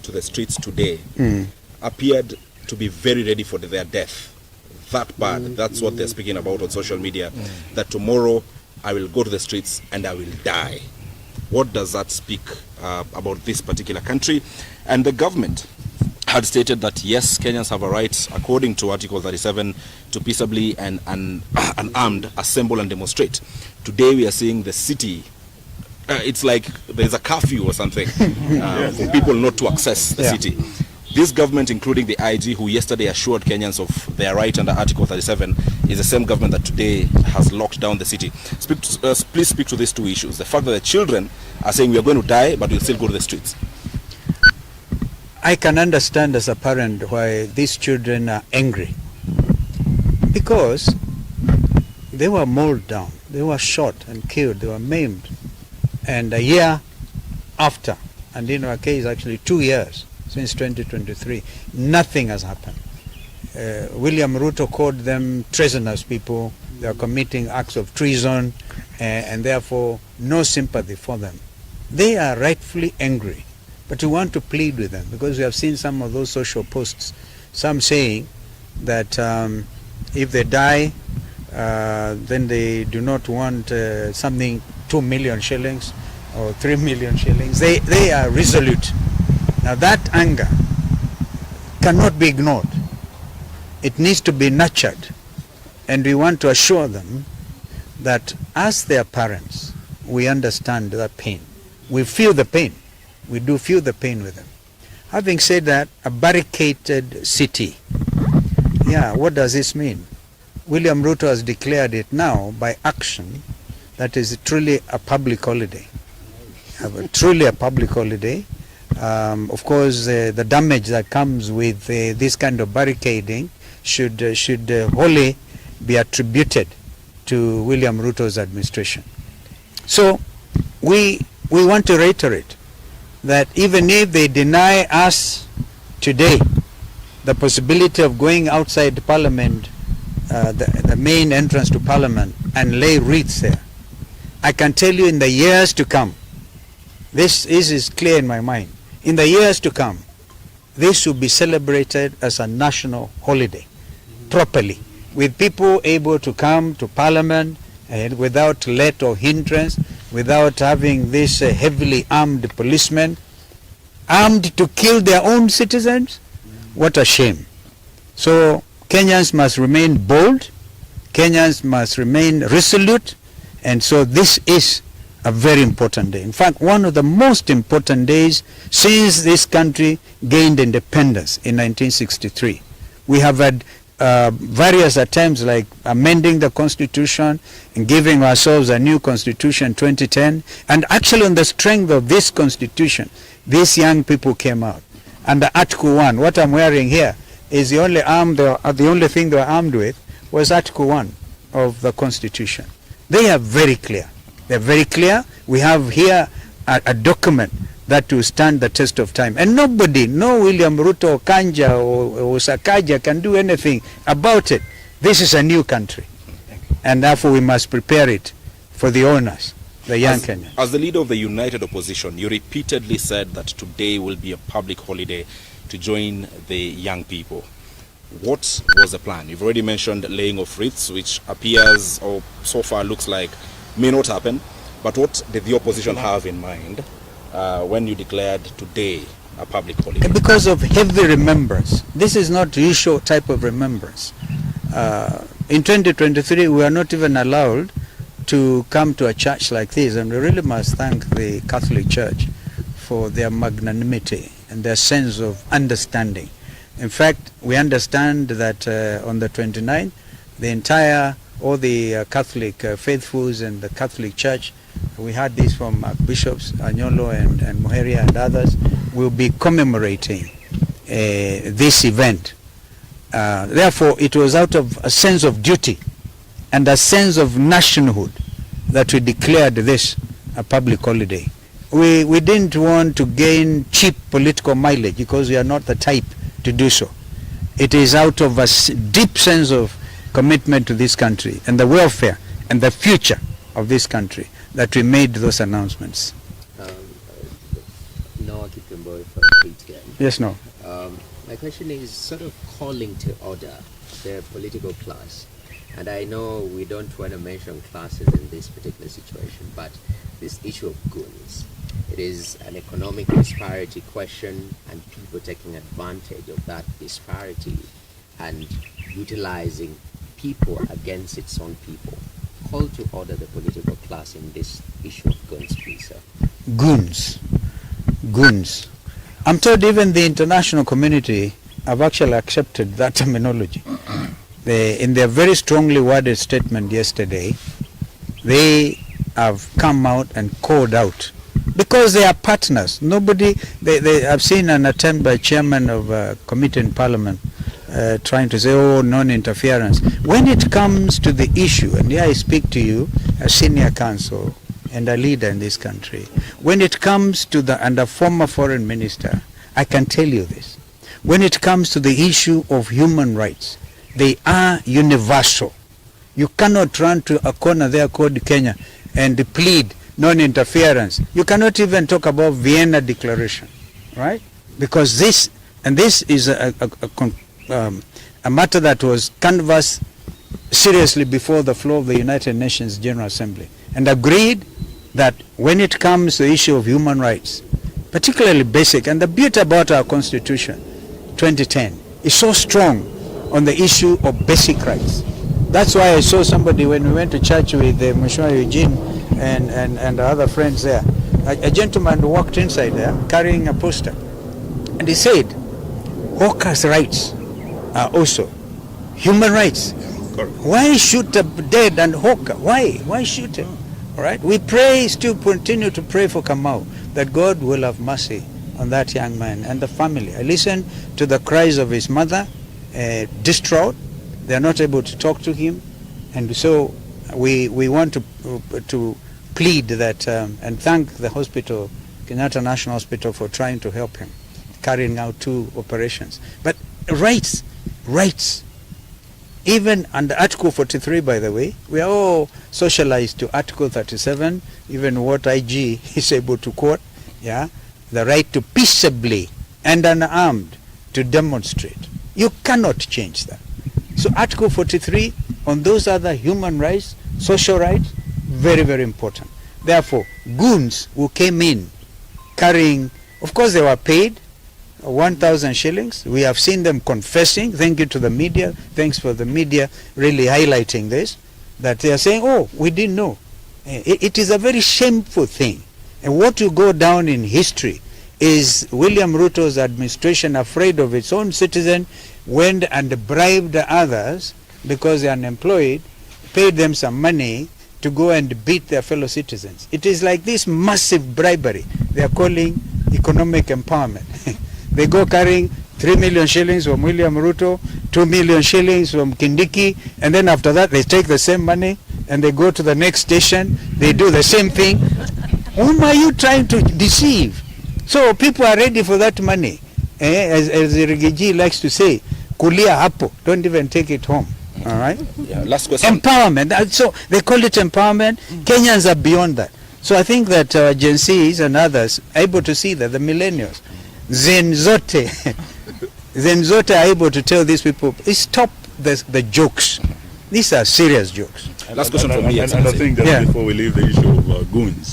to the streets today appeared to be very ready for their death. That bad. That's what they're speaking about on social media. That tomorrow I will go to the streets and I will die. What does that speak about this particular country? And the government had stated that yes, Kenyans have a right, according to Article 37, to peaceably and unarmed assemble and demonstrate. Today we are seeing the city. It's like there's a curfew or something for people not to access the city. This government, including the IG, who yesterday assured Kenyans of their right under Article 37, is the same government that today has locked down the city. Please speak to these two issues. The fact that the children are saying we are going to die, but we'll still go to the streets. I can understand as a parent why these children are angry. Because they were mowed down, they were shot and killed, they were maimed. And a year after, and in our case actually 2 years, since 2023, nothing has happened. William Ruto called them treasonous people. They are committing acts of treason, and therefore no sympathy for them. They are rightfully angry, but we want to plead with them because we have seen some of those social posts, some saying that if they die, then they do not want something 2 million shillings or 3 million shillings. They are resolute. Now that anger cannot be ignored. It needs to be nurtured. And we want to assure them that as their parents, we understand that pain. We feel the pain. We do feel the pain with them. Having said that, a barricaded city. Yeah, what does this mean? William Ruto has declared it now by action that is truly a public holiday. Truly a public holiday. Of course, the damage that comes with this kind of barricading should wholly be attributed to William Ruto's administration. So we want to reiterate that even if they deny us today the possibility of going outside Parliament, the main entrance to Parliament, and lay wreaths there, I can tell you in the years to come, this is clear in my mind, in the years to come, this will be celebrated as a national holiday, properly, with people able to come to Parliament and without let or hindrance, without having this heavily armed policemen, armed to kill their own citizens. What a shame. So Kenyans must remain bold, Kenyans must remain resolute, and so this is a very important day. In fact, one of the most important days since this country gained independence in 1963. We have had various attempts like amending the constitution and giving ourselves a new constitution in 2010. And actually on the strength of this constitution, these young people came out. Under Article 1, what I'm wearing here is the only thing they were armed with was Article 1 of the constitution. They are very clear. They're very clear. We have here a document that will stand the test of time. And nobody, no William Ruto or Kanja or Sakaja can do anything about it. This is a new country. And therefore we must prepare it for the owners, the young Kenyans. As the leader of the united opposition, you repeatedly said that today will be a public holiday to join the young people. What was the plan? You've already mentioned laying of wreaths, which appears, or so far looks like, may not happen. But what did the opposition have in mind when you declared today a public holiday? Because of heavy remembrance. This is not usual type of remembrance. In 2023, we are not even allowed to come to a church like this, and we really must thank the Catholic Church for their magnanimity and their sense of understanding. In fact, we understand that on the 29th, all the Catholic faithfuls and the Catholic Church, we had this from Bishops Anyolo and Muheria and others, will be commemorating this event. Therefore, it was out of a sense of duty and a sense of nationhood that we declared this a public holiday. We didn't want to gain cheap political mileage because we are not the type to do so. It is out of a deep sense of commitment to this country and the welfare and the future of this country that we made those announcements. Noah Kipkemboi from KTN. Yes, no. My question is sort of calling to order the political class. And I know we don't want to mention classes in this particular situation, but this issue of goons, it is an economic disparity question, and people taking advantage of that disparity and utilizing people against its own people. Call to order the political class in this issue of goons, please, sir. Goons. Goons. I'm told even the international community have actually accepted that terminology. In their very strongly worded statement yesterday, they have come out and called out because they are partners. Nobody, I've seen an attempt by chairman of a committee in parliament trying to say, oh, non-interference. When it comes to the issue, and here I speak to you as senior counsel and a leader in this country, when it comes to and a former foreign minister, I can tell you this. When it comes to the issue of human rights, they are universal. You cannot run to a corner there called Kenya and plead non-interference. You cannot even talk about Vienna Declaration, right? Because this is a matter that was canvassed seriously before the floor of the United Nations General Assembly and agreed that when it comes to the issue of human rights, particularly basic, and the beauty about our Constitution, 2010, is so strong on the issue of basic rights. That's why I saw somebody when we went to church with Musyoka Eugene and other friends there. A gentleman walked inside there carrying a poster, and he said, hawkers' rights are also human rights. Why shoot a dead and hawker? Why shoot him? All right. We pray, still continue to pray for Kamau, that God will have mercy on that young man and the family. I listened to the cries of his mother, distraught. They are not able to talk to him, and so we want to plead that and thank the hospital, Kenyatta National Hospital, for trying to help him, carrying out 2 operations. But rights. Even under Article 43, by the way, we are all socialized to Article 37, even what IG is able to quote, yeah, the right to peaceably and unarmed to demonstrate. You cannot change that. So Article 43 on those other human rights, social rights, very, very important. Therefore, goons who came in carrying, of course they were paid 1,000 shillings. We have seen them confessing. Thank you to the media. Thanks for the media really highlighting this, that they are saying, oh, we didn't know. It is a very shameful thing. And what will go down in history is William Ruto's administration, afraid of its own citizen, went and bribed others because they are unemployed, paid them some money to go and beat their fellow citizens. It is like this massive bribery they are calling economic empowerment. They go carrying 3 million shillings from William Ruto, 2 million shillings from Kindiki, and then after that they take the same money and they go to the next station, they do the same thing. Whom are you trying to deceive? So people are ready for that money. As Rigiji likes to say, kulia hapo, don't even take it home. All right? Yeah, last question. Empowerment. So they call it empowerment. Kenyans are beyond that. So I think that Gen Zs and others are able to see that the millennials, Zen Zote are able to tell these people, stop the jokes. These are serious jokes. Last question from me. And I think that before we leave the issue of goons,